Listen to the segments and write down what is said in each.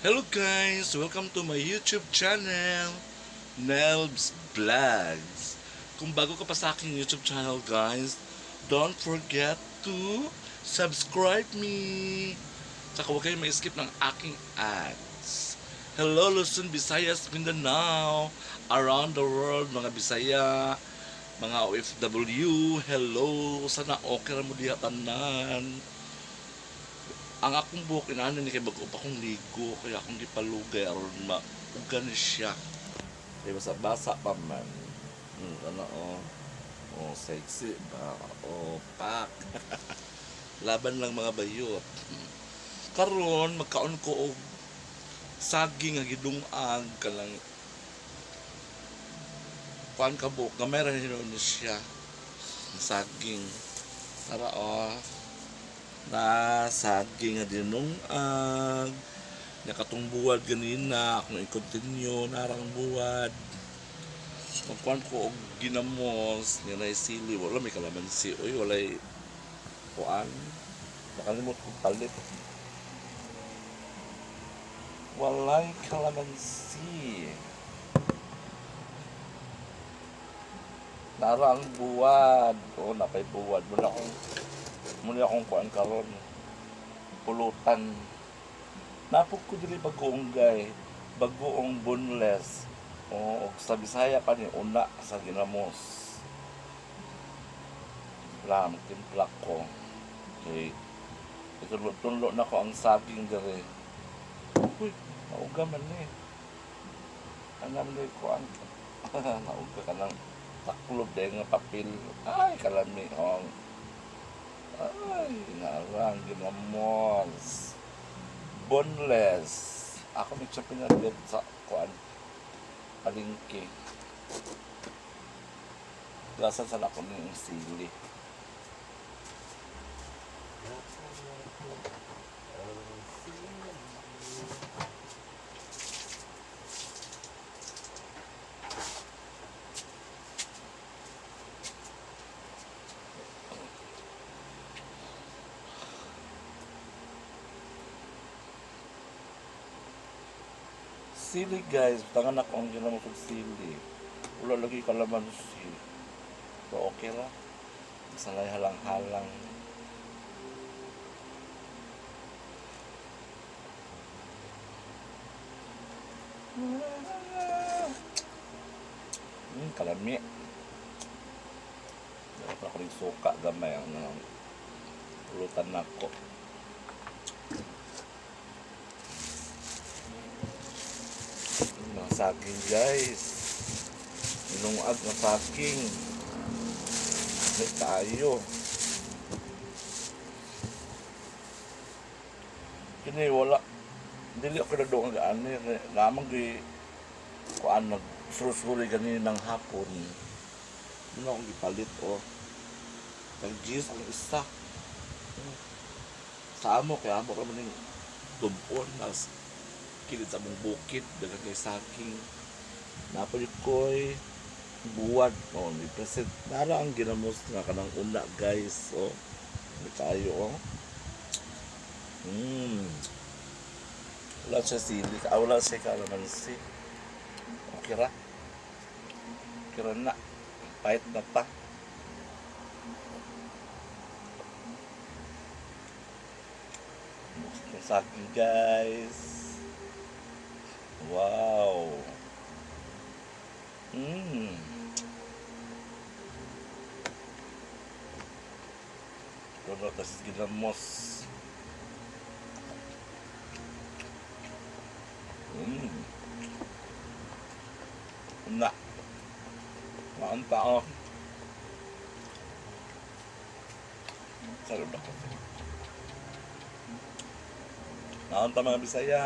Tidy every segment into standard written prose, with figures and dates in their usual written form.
Hello guys! Welcome to my YouTube channel, Nelbs Vlogs. Kung bago ka pa sa aking YouTube channel guys, don't forget to subscribe me. Tsaka huwag kayong ma-skip ng aking ads. Hello Luzon, Visayas, Mindanao, around the world, mga Bisaya, mga OFW, hello, sana okay ra mo diha tanan. Ang akong buhok inaano ni kay bago pa kong ligo kaya akong gipalugay aron maugan siya. Kaya basa-basa pa man. Ano sexy ba? Pak. Laban lang mga bayot. Karon magkaon ko og saging nga gidungag kanang kuan ka buhok gamay ra ni siya. Saging. Tara na saging nga dinungag nakatong buwad ganina kung i-continue narang buwad magkuhan ko og ginamos nga na sili wala may kalamansi oy walay kuan nakalimot kong palit walay kalamansi narang buwad napay buwad muna akong kuan karon pulutan napog ko dili bagoonggay bagoong boneless og sa Bisaya pa ni una sa ginamos lang timpla ko okay tunlo na ko ang saging dire uy nauga man ni anam ni kuan nauga ka ng taklob dahil nga papel ay kalami ay, narang ginamos boneless ako nito pinadid sa kuan palingki lasan sa ako ng sili sili guys, tangan ako ang ginamot ng sili. Wala lagi kalamansi. So okay ra. Salay halang-halang. Kalami. Dapat ako rin suka gamay ang pulutan na ko. Saging guys inungag na saging may tayo kini wala dili ako na doon ang ani lamang di kuan nag-surusuri ganina ng hapon doon akong gipalit nag-gis ang isa sa amo kaya amo ka man yung tubon nas kilid sa mong bukid dagang kay saging napalit ko'y buwad may present nara ang ginamos nga kanang una guys may tayo wala siya sili wala siya kalamansi okay ra na pahit na pa saging guys wow. Doon tas ginamos. Na. Maanta ako. Sarap na kasi. Naanta mga Bisaya.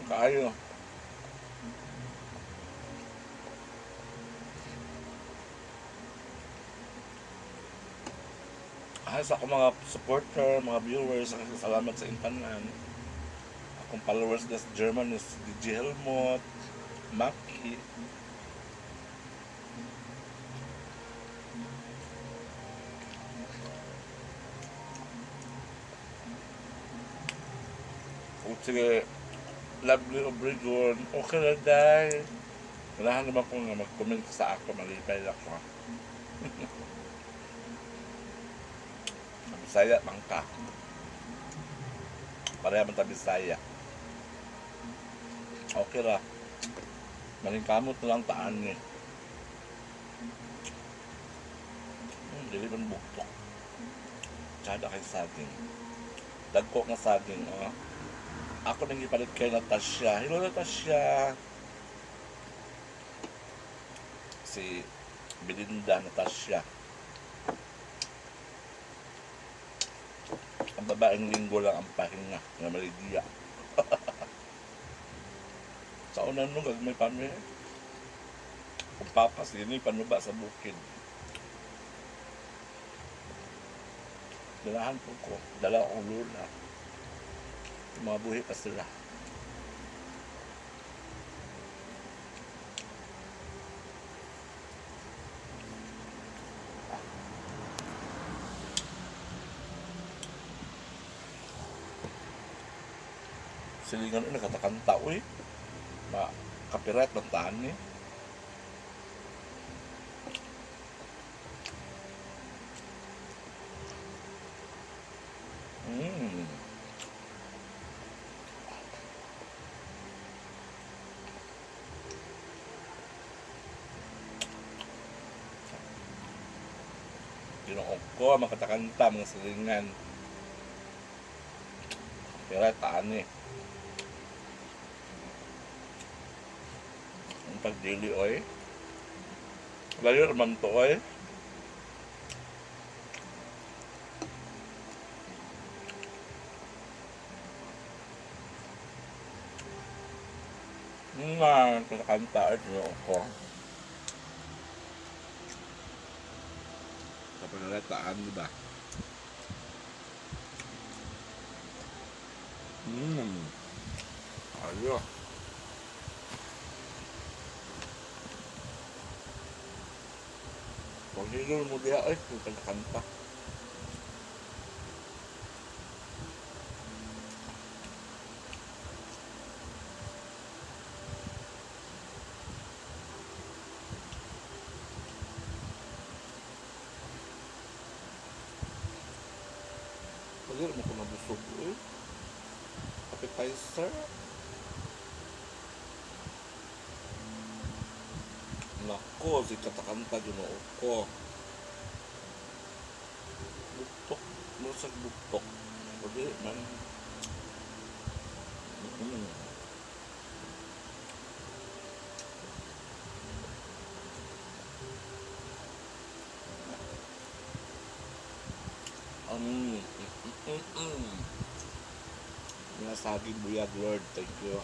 Kaayo. Sa ako mga supporter, mga viewers, salamat sa intanan. Akong followers sa German is DJ Helmut, Maki. O sige, Lovely Obregon, okay na dahil. Kailangan naman kong mag-comment sa ako, malipay lang ko. Bisaya, mangka. Pareha man ta Bisaya. Okay ra. Malingkamot na lang taan ni. Dili man buktok. Tsada kay saging. Dagko nga saging, oh. Ako nang ipalit kay Natasha. Hello, Natasha. Si Belinda Natasha. Ang babaeng linggo lang ang pahinga nga maligya. Sa unan nung gagmay pamilya. Kung papas, yun panuba sa bukid. Dalahan po ko. Dala akong lula. Mga buhi pa sila. Silingan ini kata-kanta, uy. Copyright bantaan ni. Ginoong ko, makatakanta, mga silingan. Copyright taan ni. Ang pagdili, oy. Layo naman to, oy. Kanta at ginoong ko. Kapagalataan, di ba? Ayo. Pagdilol mo diya, ay, kung kanta. Pagdilol mo ko nabusog, eh. Appetizer. Nako, si katakanta ginoo ko. Buktok, musag buktok. Pwede man. Mga saging buyag, Lord. Thank you.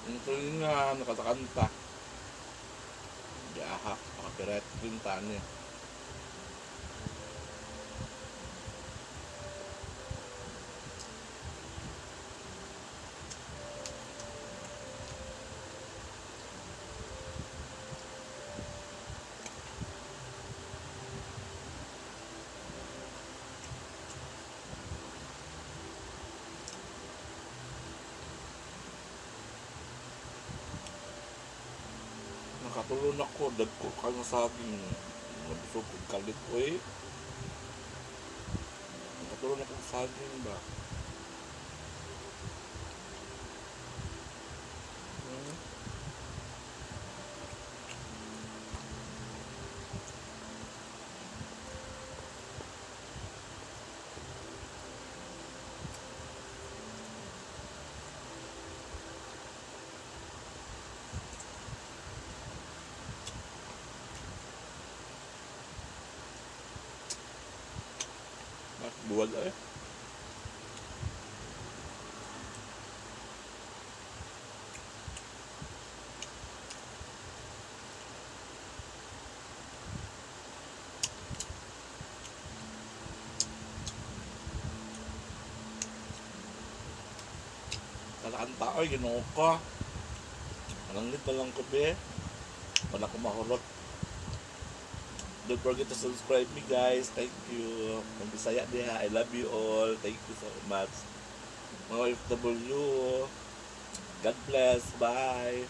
Ito yun nga, nakatakanta. Diahak, makapiret din tani. Nakatulon ako, dagko ka nga saging. Nabusog kong kalit, oy. Nakatulon ako saging ba? wala eh. Talakan tao, ginoo ko. Malanglit pa lang ko, be. Wala ko mahurot. Don't forget to subscribe me, guys. Thank you. Kung Bisaya diha, I love you all. Thank you so much. Mga OFW. God bless. Bye.